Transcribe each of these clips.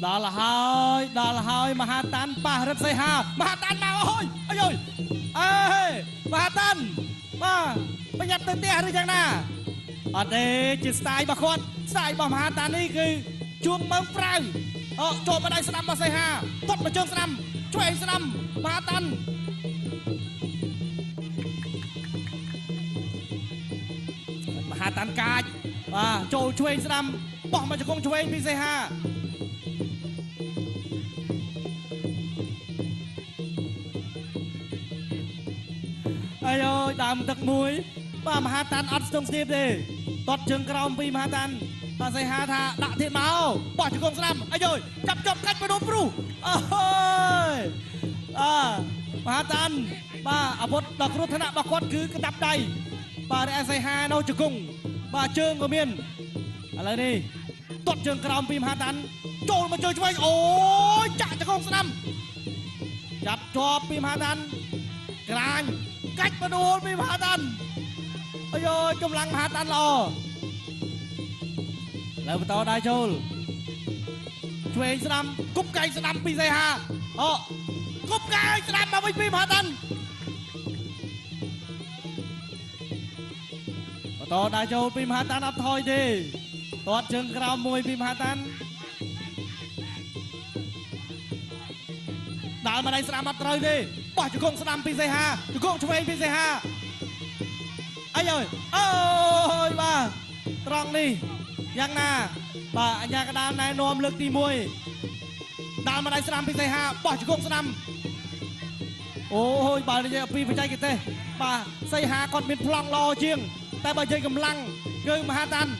ដល់ហើយមហាតាន់ប៉ះរឹតសីហាមហាតាន់មកអើយអើយអេមហាតាន់បាទប្រញាប់ទៅផ្ទះឬយ៉ាងណាអត់ទេជាស្ទាយរបស់គាត់ស្ទាយរបស់មហាតាន់នេះគឺជួងមើងប្រៅចូលមកដៃស្ដាំរបស់សីហាទាត់មកជើងស្ដាំឆ្វេងស្ដាំមហាតាន់មហាតាន់កាចបាទចូលឆ្វេងស្ដាំបោះមកជង្គង់ឆ្វេងពីសីហាអាយដើមទឹកមួយបាទមហាតាន់អត់ស្ទង់ស្ទាបទេទាត់ជើងក្រោមពីមហាតាន់បាទសីហាថាដាក់ទៀតមកបោះជង្គង់ស្ដាំអាយចាប់កាច់បដូរព្រុសអូយមហាតាន់បាទអាវុធដ៏គ្រោះថ្នាក់របស់គាត់គឺក្តាប់ដៃបាទសីហានៅជង្គង់បាទជើងក៏មានឥឡូវនេះទាត់ជើងក្រោមពីមហាតាន់ចូលមកជួយឆ្វេងអូយចាក់ជង្គង់ស្ដាំចាប់ជាប់ពីមហាតាន់ក្រាញកាច់បដូលពីមហាតាន់អាយកម្លាំងមហាតាន់ល្អលើបន្តដៃចូលឆ្វេងស្ដាំគប់កែងស្ដាំពីសីហាគប់កែងស្ដាំមកវិញពីមហាតាន់បន្តដៃចូលពីមហាតាន់អត់ថយទេទាត់ជើងក្រោមមួយពីមហាតាន់ដើរមកដៃស្ដាំអត់ត្រូវទេបោះជង្គង់ស្ដាំពីសីហាជង្គង់ឆ្វេងពីសីហាអីអើយអូយបាទត្រង់នេះយ៉ាងណាបាទអញ្ញាកដាលណែនាំលើកទី1ដើរមកដៃស្ដាំពីសីហាបោះជង្គង់ស្ដាំអូយបើនិយាយពីបច្ចេកទេសបាទសីហាគាត់មានប្លង់ល្អជាងតែបើនិយាយកម្លាំងគឺមហាតាន់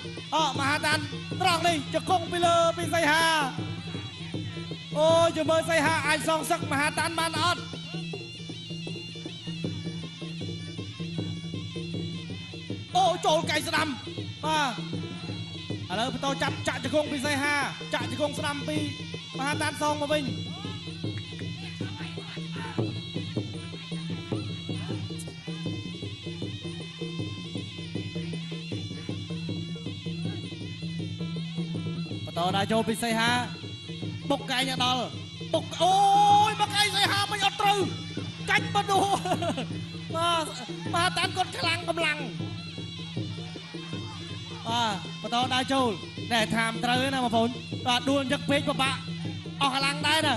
មហាតាន់ត្រង់នេះជង្គង់ពីលើពីសីហាអូយជមើលសីហាអាចសងសឹកមហាតាន់បានអត់អូចូលកៃស្ដាំបាទឥឡូវបន្តចាប់ចាក់ជង្គង់ពីសីហាចាក់ជង្គង់ស្ដាំពីមហាតាន់សងមកវិញបន្តដាក់ចូលពីសីហាបុកកែងដល់បុកអូយមកកែងសីហាមិនអត់ត្រូវកាច់បដូរបាទមហាតាន់គាត់ខ្លាំងកម្លាំងបន្តដៃចូលតែថាមត្រូវណាបងប្អូនបាទដួលញឹកពេកពិបាកអស់កម្លាំងដែរណា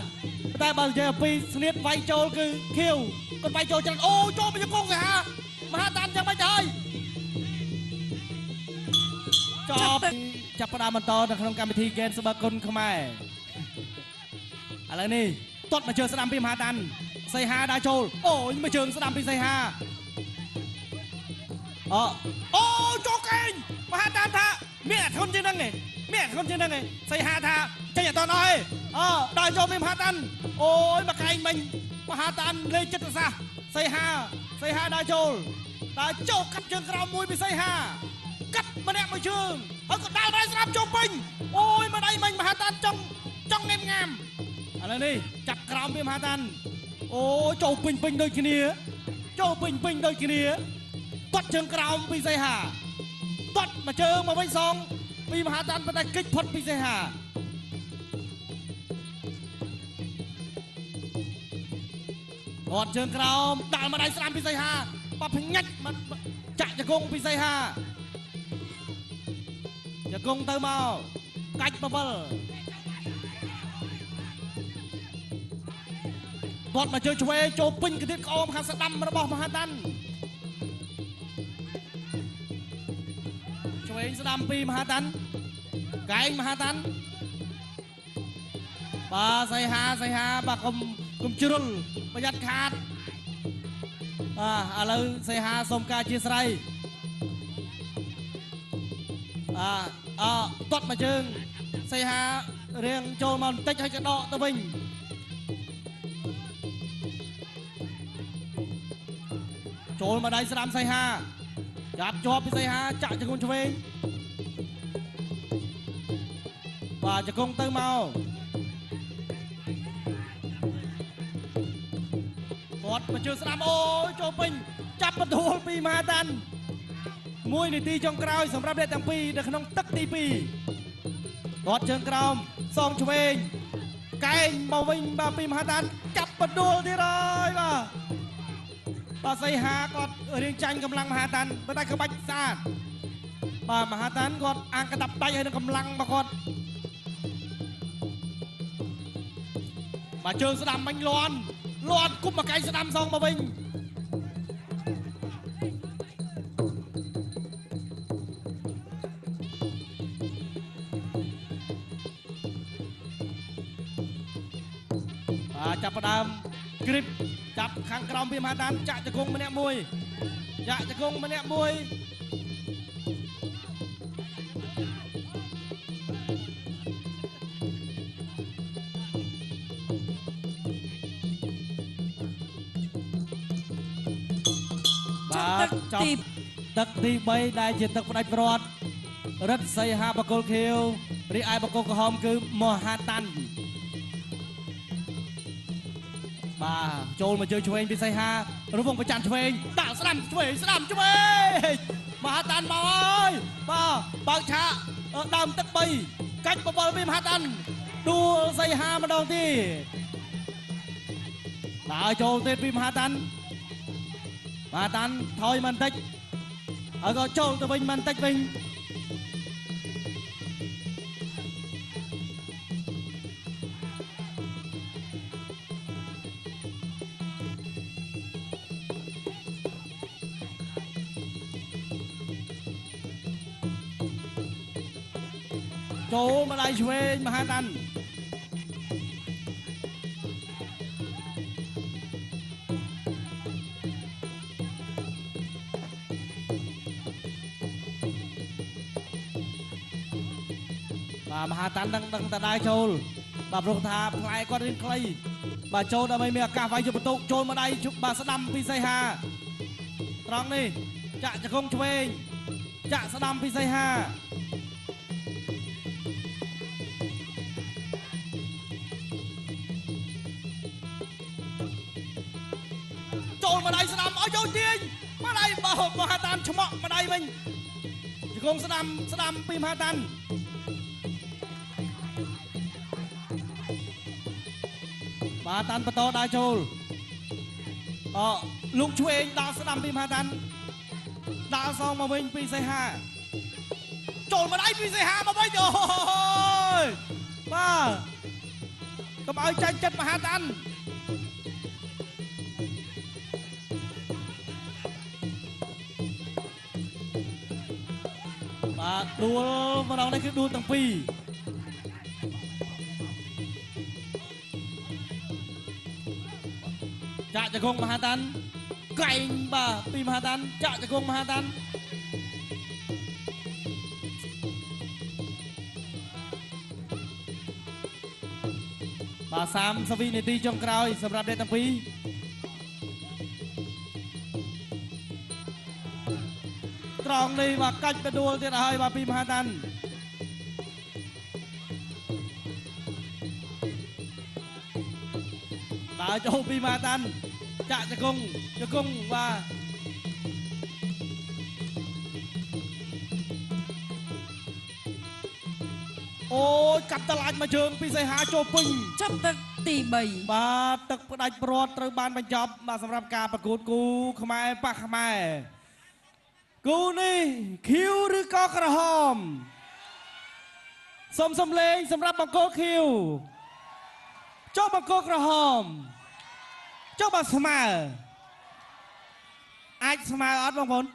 តែបើនិយាយពីស្នៀតវាយចូលគឺខៀវគាត់វាយចូលច្រើនអូចូលពីជង្គង់សីហាមហាតាន់យ៉ាងម៉េចហើយចាប់ផ្ដើមបន្តនៅក្នុងកម្មវិធីហ្គេមស្បើគុណខ្មែរឥឡូវនេះទាត់មកជើងស្ដាំពីមហាតាន់សីហាដើរចូលអូយមកជើងស្ដាំពីសីហាអូចូលកេងមហាតាន់ថាមានអាធនជាងហ្នឹងឯងមានអាធនជាងហ្នឹងឯងសីហាថាចេញអត់តអស់ឯងដើរចូលពីមហាតាន់អូយមកកែងមិញមហាតាន់លេងចិត្តសាស្ត្រសីហាដើរចូលកាត់ជើងក្រោមមួយពីសីហាកាត់ម្នាក់មួយជើងហើយក៏ដើរដៃស្ដាប់ចូលពេញអូយមកដៃមិញមហាតាន់ចង់ងងាមឥឡូវនេះចាប់ក្រោមពីមហាតាន់អូចូលពេញដូចគ្នាចូលពេញដូចគ្នាទាត់ជើងក្រោមពីសីហាទាត់មកជើងមកវិញសងពីមហាតាន់ប៉ុន្តែគេចផុតពីសីហាទាត់ជើងក្រោមដាក់មកដៃស្ដាំពីសីហាបាត់ភ្ញាច់ចាក់ជង្គង់ពីសីហាជង្គង់ទៅមកកាច់បវលគាត់មកជើឆ្វេងចូលពេញកទៀតក្អមខាងស្ដាំរបស់មហាតាន់ឆ្វេងស្ដាំពីមហាតាន់កែងមហាតាន់បាទសីហាបាទកុំជ្រុលប្រយ័ត្នខាតបាទឥឡូវសីហាសូមការអធិស្ឋានទាត់មកជើងសីហារៀងចូលមកបន្តិចហើយក៏ដកទៅវិញចូលមកដៃស្ដាំសីហាចាប់ជាប់ពីសីហាចាក់ជង្គង់ឆ្វេងបាទជង្គង់ទៅមកគាត់មកជើងស្ដាំអូយចូលពេញចាប់បន្ទូលពីមហាតាន់1នាទីចុងក្រោយសម្រាប់អ្នកទាំងពីរនៅក្នុងទឹកទី2គាត់ជើងក្រោម សងឆ្វេងកែងមកវិញបាទពីមហាតានចាប់បដួលទៀតហើយបាទសីហាគាត់រៀងចាញ់កម្លាំងមហាតានប៉ុន្តែក្បាច់ស្អាតបាទមហាតានគាត់អាងកដាប់ដៃហើយនឹងកម្លាំងរបស់គាត់បាទជើងស្ដាំបាញ់លាន់គុំមកកែងស្ដាំសងមកវិញចាប់ផ្ដើមគ្រីបចាប់ខាងក្រោមពីមហាតានចាក់ជង្គង់ម្នាក់មួយបាទចាប់ទឹកទី3ដែលជាទឹកផ្ដាច់ព្រាត់រិទ្ធសីហាបកុលខៀវរីឯបកុលក្រហមគឺមហាតាន់បាទចូលមកជើងឆ្វេងពីសីហារវងប្រចាំឆ្វេងដាក់ស្ដាំឆ្វេងមហាតាន់មកហើយបាទបើកឆាកដើមទឹក3កាច់បបលពីមហាតាន់ដួលសីហាម្ដងទៀតបាទចូលទៀតពីមហាតាន់ថយបន្តិចហើយក៏ចូលទៅវិញបន្តិចវិញចូលមកដៃឆ្វេងមហាតាន់មហាតាន់ដឹងតដៃចូលបាទព្រោះថាផ្លែគាត់រៀងខ្លីបាទចូលដើម្បីមានឱកាសវាយយកបន្ទុកចូលមកដៃបាទស្ដាំពីសីហាត្រង់នេះចាក់ជង្គង់ឆ្វេងចាក់ស្ដាំពីសីហាចូលមកដៃស្ដាំឲ្យចូលទាញមកដៃបោះមហាតាន់ឆ្មក់មកដៃវិញជង្គង់ស្ដាំពីមហាតាន់បាទតាន់បន្តដើរចូលលោកឆ្វេងដល់ស្ដាំពីមហាតាន់ដើរសងមកវិញពីសីហាចូលមកដៃពីសីហាមកវិញអូយបាទកុំឲ្យចាញ់ចិត្តមហាតាន់បាទដួលម្ដងនេះគឺដួលទាំងពីរចាក់ជង្គង់មហាតាន់កែងបាទពីមហាតាន់ចាក់ជង្គង់មហាតាន់បាទ30វិនាទីចុងក្រោយសម្រាប់អ្នកទាំងពីរត្រង់នេះបាទកាច់បដួលទៀតហើយបាទពីមហាតាន់ដើរចូលពីមហាតាន់ចាក់ជង្គង់បាទអូយកាប់តឡាច់មកជើងពីសីហាចូលពេញចាប់ទឹកទី3បាទទឹកផ្ដាច់ព្រាត់ត្រូវបានបញ្ចប់បាទសម្រាប់ការប្រកួតគូខ្មែរប៉ះខ្មែរគូនេះខៀវឬក៏ក្រហមសូមសំលេងសម្រាប់បង្គោលខៀវចុះបង្គោលក្រហមចុះបើស្មើអាចស្មើអត់បងប្អូន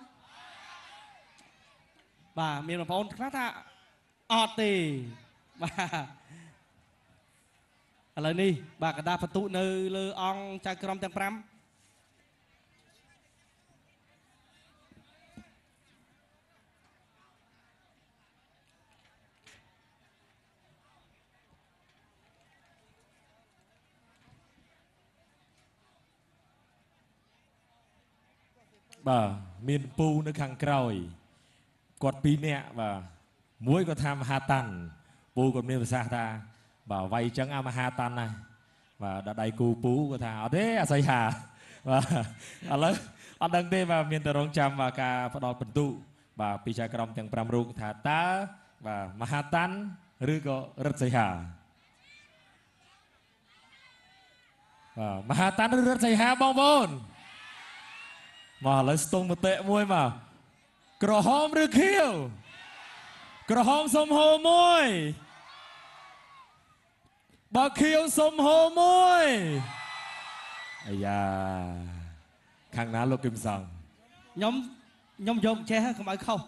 បាទមានបងប្អូនខ្លះថាអត់ទេបាទឥឡូវនេះបាទកណ្ដាស់បន្ទុនៅលើអង្គចៅក្រមទាំង5បាទមានពូនៅខាងក្រោយគាត់2នាក់បាទមួយគាត់ថាមហាតាន់ពូគាត់មានប្រសាសន៍ថាបាទវាយចឹងអាមហាតាន់ណាបាទដល់ដៃគូពូគាត់ថាអត់ទេអាស័យហាបាទឥឡូវអត់ដឹងទេបាទមានតែរងចាំបាទការផ្ដល់បន្ទុកបាទពីចៅក្រមទាំង5រូបថាតើបាទមហាតាន់ឬក៏រិទ្ធសីហា มหาตันเรือใส่หาบองบนมาเลยสตงมาเตะมวยมากระหอมหรือเขี้ยวกระหอมสมโหมวยบาเขี้ยวสมโหมวยไอ้ยาข้างนั้นลูกกิมซังnhóm dồn che không ai không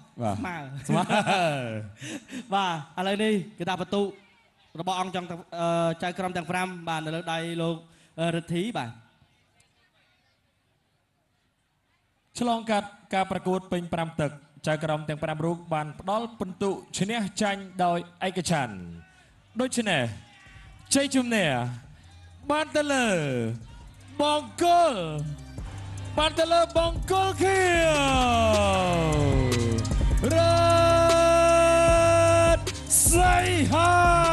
mà បាទឥឡូវនេះគេថាបន្ទុរបស់អង្គចង់ចៅក្រមទាំង5បាទនៅលើដៃលោករិទ្ធីបាទឆ្លងកាត់ការប្រកួតពេញ5ទឹកចៅក្រមទាំង5រូបបានផ្ដល់ពិន្ទុឈ្នះចាញ់ដោយឯកច្ឆន្ទដូច្នេះជ័យជំនះបានទៅលើបង្គោលបានទៅលើបង្គោលខៀវរ៉ាត់សៃហា